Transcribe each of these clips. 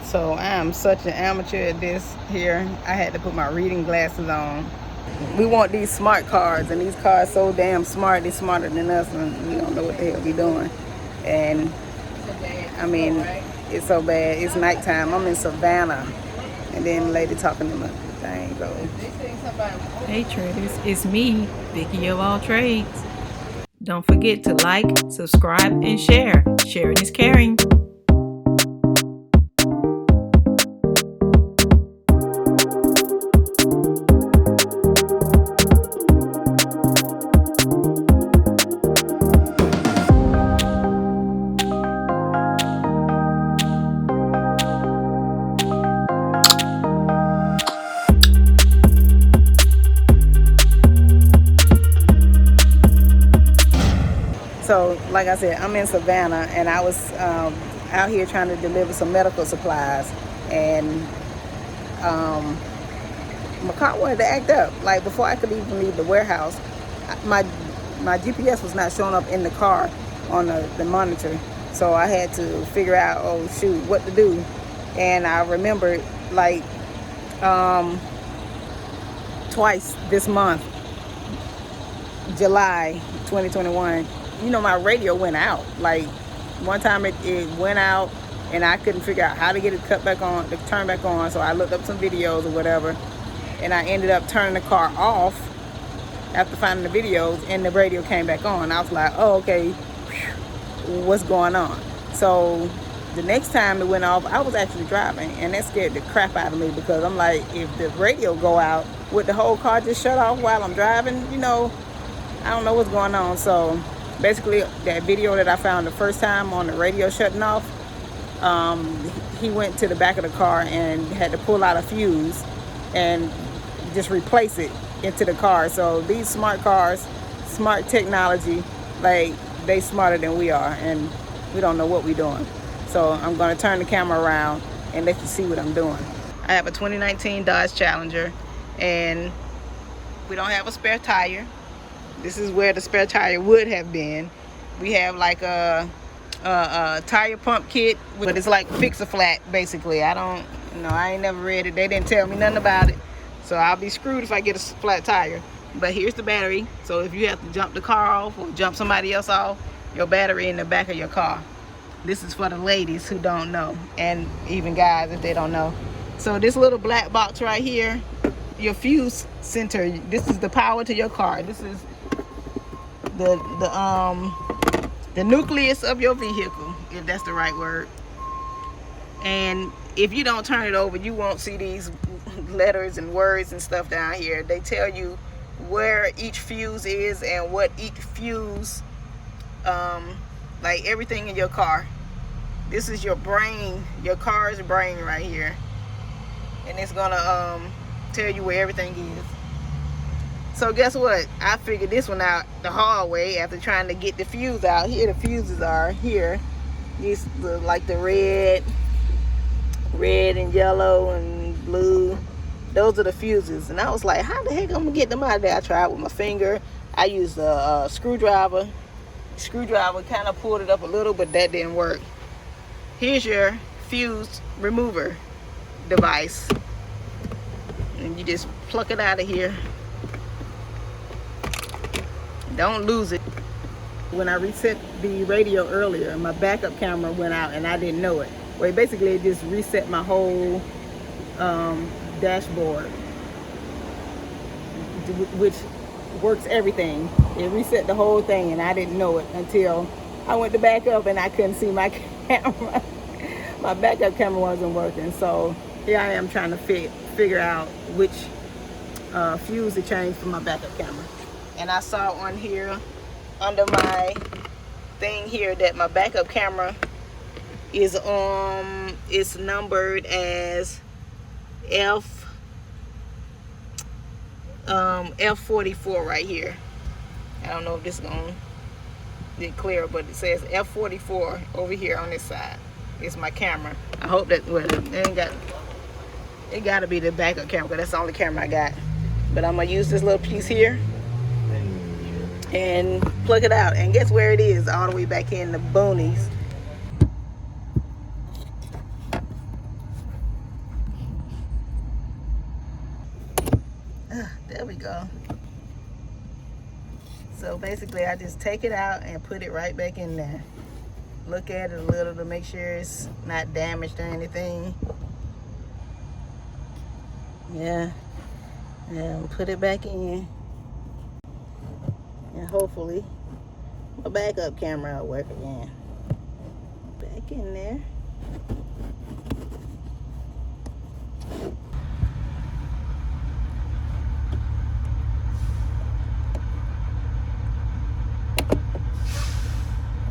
So I am such an amateur at this here. I had to put my reading glasses on. We want these smart cars, and these cars so damn smart. They're smarter than us, and we don't know what the hell we doing. And I mean, it's so bad. It's nighttime. I'm in Savannah, and then the lady talking to my thing. So, hey traders, it's me, Vicky of All Trades. Don't forget to like, subscribe, and share. Sharing is caring. So, like I said, I'm in Savannah, and I was out here trying to deliver some medical supplies, and my car wanted to act up. Like, before I could even leave the warehouse, my GPS was not showing up in the car on the monitor. So I had to figure out, oh shoot, what to do. And I remembered, like, twice this month, July 2021, you know, my radio went out. Like, one time it went out, and I couldn't figure out how to get it turn back on. So I looked up some videos or whatever, and I ended up turning the car off after finding the videos, and the radio came back on. I was like, oh, okay, what's going on? So the next time it went off, I was actually driving, and that scared the crap out of me, because I'm like, if the radio go out, would the whole car just shut off while I'm driving? You know, I don't know what's going on. So basically, that video that I found the first time on the radio shutting off, he went to the back of the car and had to pull out a fuse and just replace it into the car. So these smart cars, smart technology, like, they smarter than we are, and we don't know what we're doing. So I'm going to turn the camera around and let you see what I'm doing. I have a 2019 Dodge Challenger, and we don't have a spare tire. This is where the spare tire would have been. We have like a tire pump kit, but it's like fix-a-flat basically. I ain't never read it. They didn't tell me nothing about it, so I'll be screwed if I get a flat tire. But here's the battery. So if you have to jump the car off or jump somebody else off, your battery in the back of your car. This is for the ladies who don't know, and even guys if they don't know. So this little black box right here, your fuse center, this is the power to your car. This is the nucleus of your vehicle, if that's the right word. And if you don't turn it over, you won't see these letters and words and stuff down here. They tell you where each fuse is and what each fuse, like everything in your car. This is your brain, your car's brain right here, and it's gonna tell you where everything is. So guess what? I figured this one out the hard way after trying to get the fuse out. Here the fuses are here. These like the red and yellow and blue. Those are the fuses. And I was like, how the heck I'm gonna get them out of there? I tried with my finger. I used a screwdriver. Screwdriver kind of pulled it up a little, but that didn't work. Here's your fuse remover device. And you just pluck it out of here. Don't lose it. When I reset the radio earlier, my backup camera went out and I didn't know it. Well, basically it just reset my whole dashboard, which works everything. It reset the whole thing, and I didn't know it until I went to back up and I couldn't see my camera. My backup camera wasn't working. So here I am trying to figure out which fuse to change for my backup camera. And I saw on here under my thing here that my backup camera is it's numbered as F44 right here. I don't know if this is gonna be clear, but it says F44 over here on this side. It's my camera. I hope that, well, it gotta be the backup camera, because that's the only camera I got. But I'm gonna use this little piece here and plug it out, and guess where it is? All the way back in the boonies. There we go. So basically I just take it out and put it right back in there. Look at it a little to make sure it's not damaged or anything. Yeah. And put it back in. And hopefully my backup camera will work again. Back in there.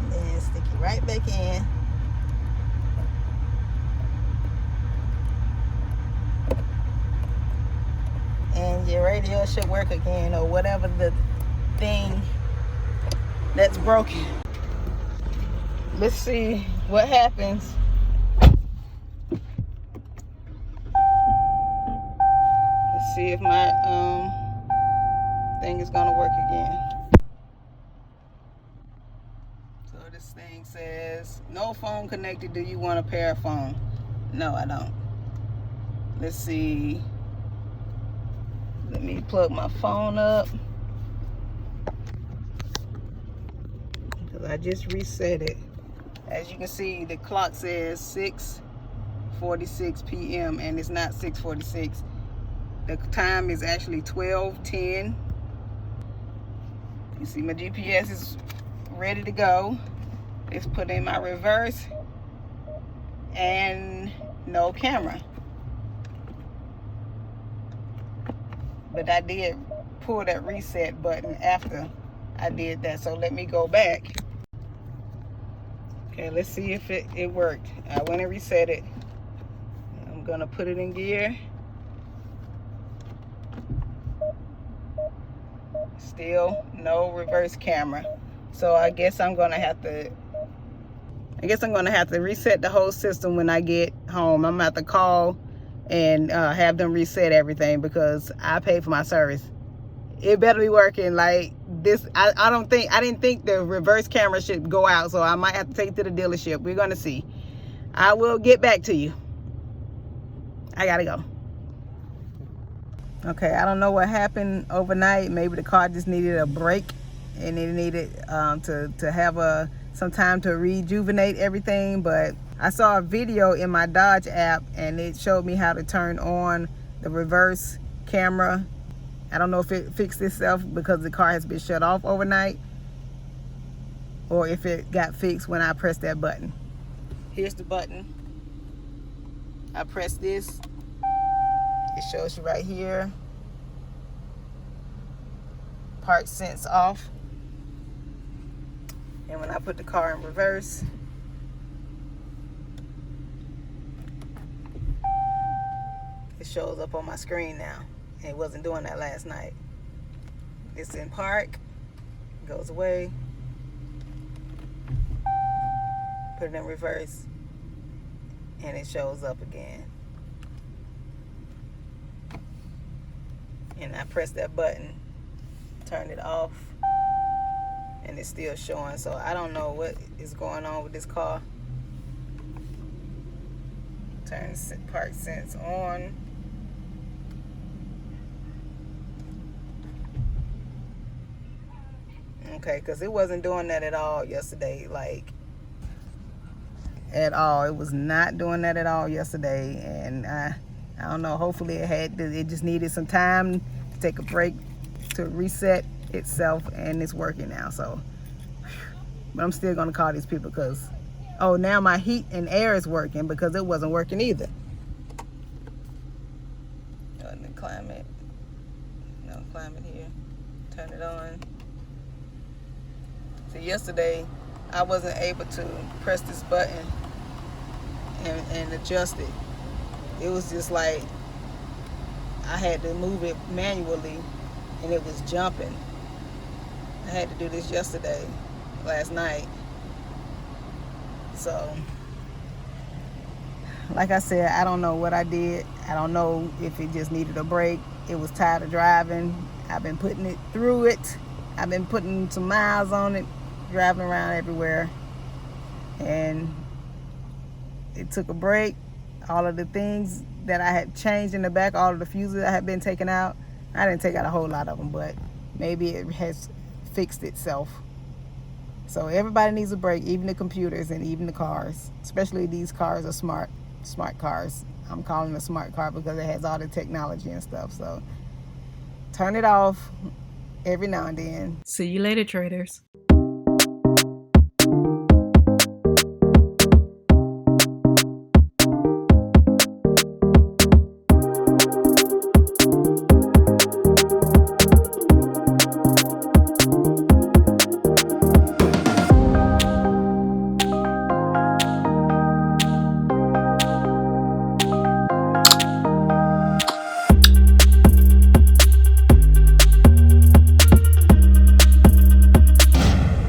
And then stick it right back in. And your radio should work again, or whatever the thing that's broken. Let's see what happens. Let's see if my thing is gonna work again. So this thing says, no phone connected. Do you want a pair of phone? No, I don't. Let's see. Let me plug my phone up. Because I just reset it. As you can see, the clock says 6:46 p.m. and it's not 6:46. The time is actually 12:10. You see my GPS is ready to go. It's put in my reverse and no camera. But I did pull that reset button after I did that. So let me go back. Okay, let's see if it worked. I went and reset it. I'm gonna put it in gear. Still no reverse camera. So I guess I'm gonna have to reset the whole system when I get home. I'm gonna have to call and have them reset everything because I paid for my service. It better be working like this. I didn't think the reverse camera should go out, so I might have to take it to the dealership. We're gonna see. I will get back to you. I gotta go. Okay, I don't know what happened overnight. Maybe the car just needed a break and it needed to have some time to rejuvenate everything. But I saw a video in my Dodge app and it showed me how to turn on the reverse camera. I don't know if it fixed itself because the car has been shut off overnight or if it got fixed when I pressed that button. Here's the button. I press this. It shows you right here. Park sense off. And when I put the car in reverse, it shows up on my screen now. It wasn't doing that last night. It's in park, goes away, put it in reverse, and it shows up again. And I press that button, turn it off, and it's still showing. So I don't know what is going on with this car. Turn park sense on. Okay, because it wasn't doing that at all yesterday, like at all. It was not doing that at all yesterday, and I don't know. Hopefully, it just needed some time to take a break to reset itself, and it's working now. So, but I'm still gonna call these people because now my heat and air is working because it wasn't working either. And the climate, no climate here. Turn it on. So yesterday, I wasn't able to press this button and adjust it. It was just like I had to move it manually and it was jumping. I had to do this last night. So, like I said, I don't know what I did. I don't know if it just needed a break. It was tired of driving. I've been putting it through it. I've been putting some miles on it, driving around everywhere. And it took a break. All of the things that I had changed in the back, all of the fuses that had been taken out, I didn't take out a whole lot of them, but maybe it has fixed itself. So everybody needs a break, even the computers and even the cars. Especially these cars are smart cars. I'm calling it a smart car because it has all the technology and stuff. So turn it off every now and then. See you later, traders.